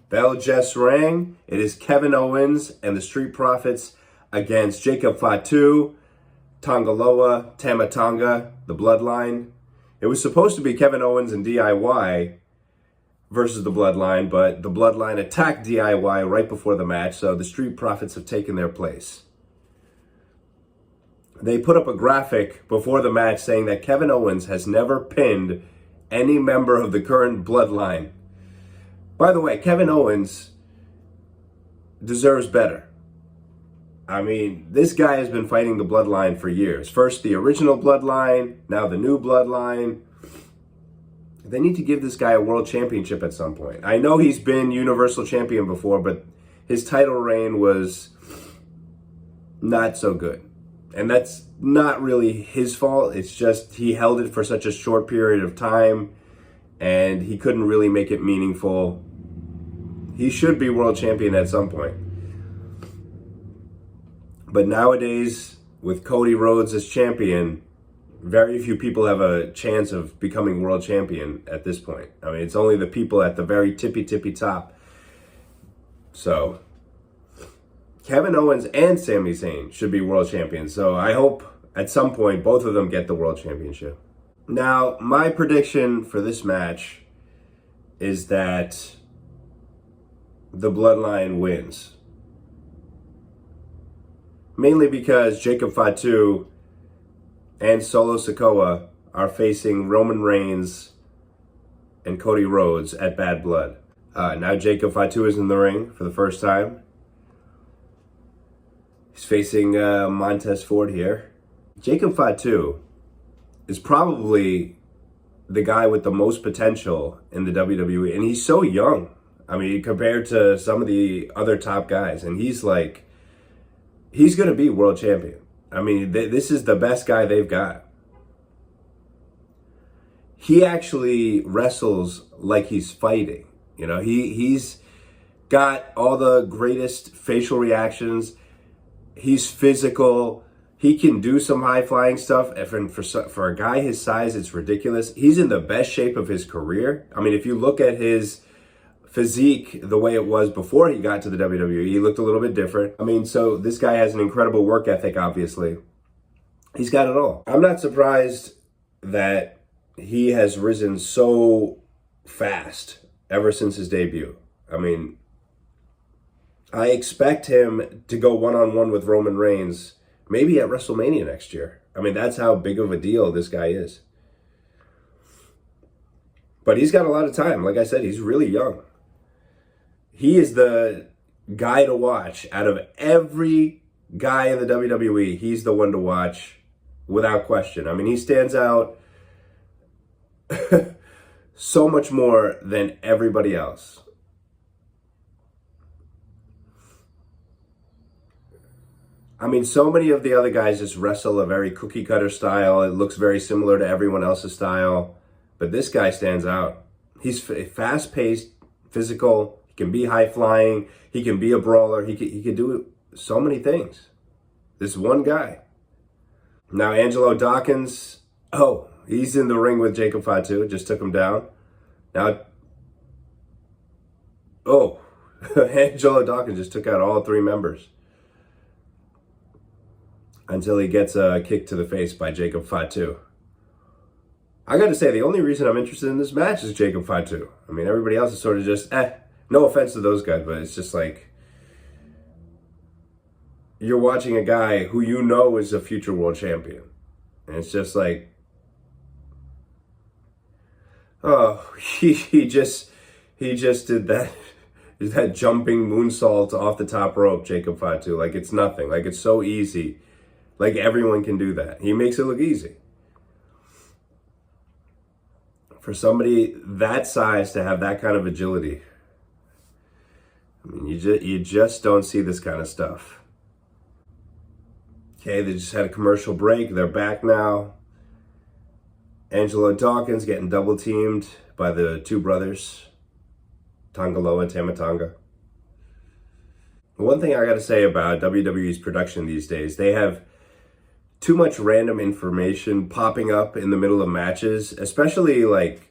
Bell just rang. It is Kevin Owens and the Street Profits against Jacob Fatu, Tongaloa, Tamatonga, the Bloodline. It was supposed to be Kevin Owens and DIY versus the Bloodline, but the Bloodline attacked DIY right before the match, so the Street Profits have taken their place. They put up a graphic before the match saying that Kevin Owens has never pinned any member of the current Bloodline. By the way, Kevin Owens deserves better. I mean, this guy has been fighting the Bloodline for years. First the original Bloodline, now the new Bloodline. They need to give this guy a world championship at some point. I know he's been Universal Champion before, but his title reign was not so good. And that's not really his fault. It's just he held it for such a short period of time and he couldn't really make it meaningful. He should be world champion at some point. But nowadays, with Cody Rhodes as champion, very few people have a chance of becoming world champion at this point. I mean, it's only the people at the very tippy top. So, Kevin Owens and Sami Zayn should be world champions. So I hope at some point both of them get the world championship. Now, my prediction for this match is that the Bloodline wins. Mainly because Jacob Fatu and Solo Sikoa are facing Roman Reigns and Cody Rhodes at Bad Blood. Now Jacob Fatu is in the ring for the first time. He's facing Montez Ford here. Jacob Fatu is probably the guy with the most potential in the WWE, and he's so young. I mean, compared to some of the other top guys, and he's going to be world champion. I mean, this is the best guy they've got. He actually wrestles like he's fighting. You know, he's got all the greatest facial reactions. He's physical. He can do some high-flying stuff. And for a guy his size, it's ridiculous. He's in the best shape of his career. I mean, if you look at his physique the way it was before he got to the WWE, he looked a little bit different. I mean, so this guy has an incredible work ethic, obviously. He's got it all. I'm not surprised that he has risen so fast ever since his debut. I mean, I expect him to go one-on-one with Roman Reigns maybe at WrestleMania next year. I mean, that's how big of a deal this guy is. But he's got a lot of time. Like I said, he's really young. He is the guy to watch. Out of every guy in the WWE, he's the one to watch without question. I mean, he stands out so much more than everybody else. I mean, so many of the other guys just wrestle a very cookie-cutter style. It looks very similar to everyone else's style. But this guy stands out. He's fast-paced, physical. He can be high-flying. He can be a brawler. He can do so many things. This one guy. Now, Angelo Dawkins. Oh, he's in the ring with Jacob Fatu. Just took him down. Now, oh, Angelo Dawkins just took out all three members. Until he gets a kick to the face by Jacob Fatu. I got to say, the only reason I'm interested in this match is Jacob Fatu. I mean, everybody else is sort of just, no offense to those guys, but it's just like, you're watching a guy who you know is a future world champion. And it's just like, oh, he just did that jumping moonsault off the top rope, Jacob Fatu. Like, it's nothing. Like, it's so easy. Like, everyone can do that. He makes it look easy. For somebody that size to have that kind of agility, I mean, you just don't see this kind of stuff. Okay, they just had a commercial break. They're back now. Angelo Dawkins getting double teamed by the two brothers, Tongaloa and Tamatonga. One thing I got to say about WWE's production these days, they have too much random information popping up in the middle of matches, especially like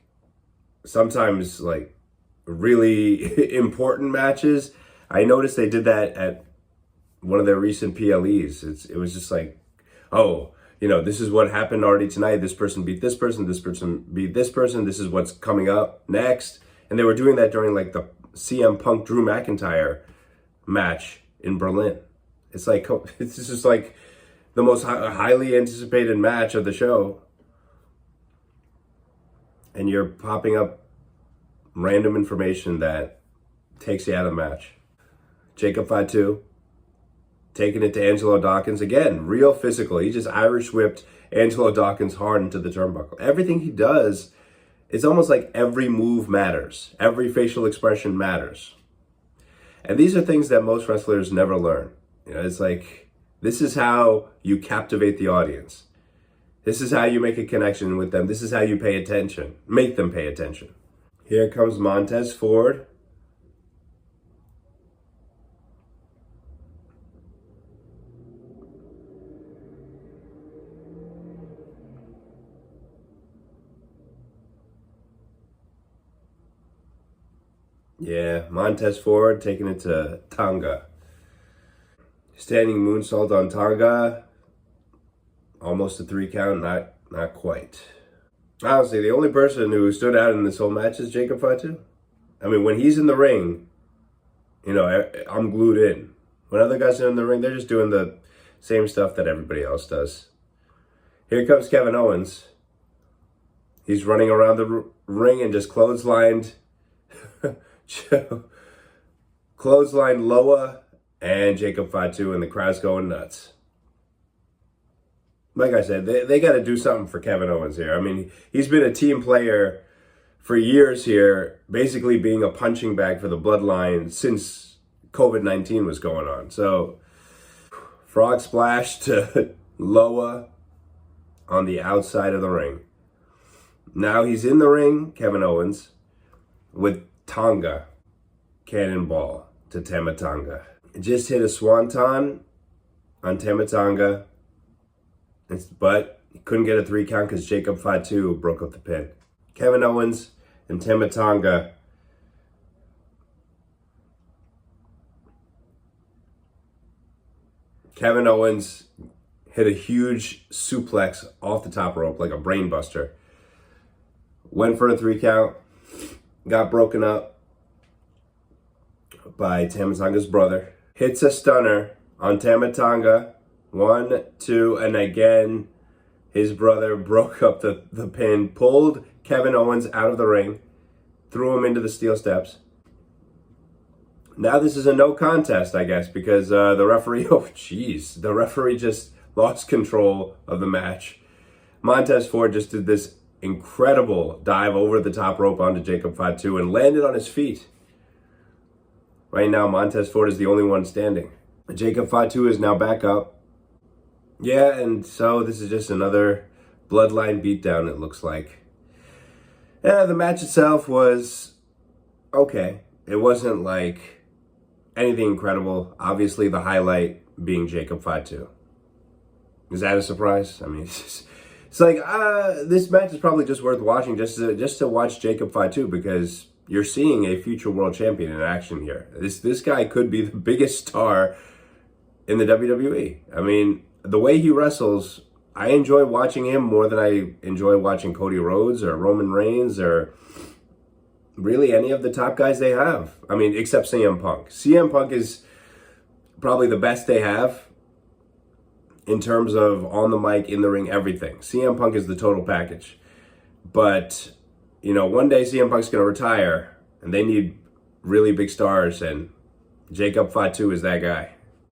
sometimes like really important matches. I noticed they did that at one of their recent PLEs. It was just like, oh, this is what happened already tonight. This person beat this person beat this person. This is what's coming up next. And they were doing that during like the CM Punk Drew McIntyre match in Berlin. It's like, it's just like the most highly anticipated match of the show. And you're popping up random information that takes you out of the match. Jacob Fatu taking it to Angelo Dawkins. Again, real physical. He just Irish whipped Angelo Dawkins hard into the turnbuckle. Everything he does, it's almost like every move matters. Every facial expression matters. And these are things that most wrestlers never learn. It's like, this is how you captivate the audience. This is how you make a connection with them. This is how you pay attention. Make them pay attention. Here comes Montez Ford. Yeah, Montez Ford taking it to Tonga. Standing moonsault on Tonga. Almost a 3 count, not quite. Honestly, the only person who stood out in this whole match is Jacob Fatu. I mean, when he's in the ring, I'm glued in. When other guys are in the ring, they're just doing the same stuff that everybody else does. Here comes Kevin Owens. He's running around the ring and just clotheslined Loa and Jacob Fatu, and the crowd's going nuts. Like I said, they got to do something for Kevin Owens here. I mean, he's been a team player for years here, basically being a punching bag for the Bloodline since COVID-19 was going on. So, frog splash to Loa on the outside of the ring. Now he's in the ring, Kevin Owens, with Tonga cannonball to Tama Tonga. Just hit a swanton on Tama Tonga, but he couldn't get a 3 count because Jacob Fatu broke up the pin. Kevin Owens and Tama Tonga. Kevin Owens hit a huge suplex off the top rope like a brain buster. Went for a 3 count. Got broken up by Tama Tonga's brother. Hits a stunner on Tama Tonga. 1, 2, and again, his brother broke up the pin, pulled Kevin Owens out of the ring, threw him into the steel steps. Now this is a no contest, I guess, because the referee, the referee just lost control of the match. Montez Ford just did this incredible dive over the top rope onto Jacob Fatu and landed on his feet. Right now, Montez Ford is the only one standing. Jacob Fatu is now back up. Yeah, and so this is just another Bloodline beatdown, it looks like. Yeah, the match itself was okay. It wasn't like anything incredible. Obviously, the highlight being Jacob Fatu. Is that a surprise? I mean, it's like, this match is probably just worth watching just to watch Jacob Fatu, because you're seeing a future world champion in action here. This guy could be the biggest star in the WWE. I mean, the way he wrestles, I enjoy watching him more than I enjoy watching Cody Rhodes or Roman Reigns or really any of the top guys they have. I mean, except CM Punk. CM Punk is probably the best they have in terms of on the mic, in the ring, everything. CM Punk is the total package. But, one day CM Punk's going to retire, and they need really big stars, and Jacob Fatu is that guy.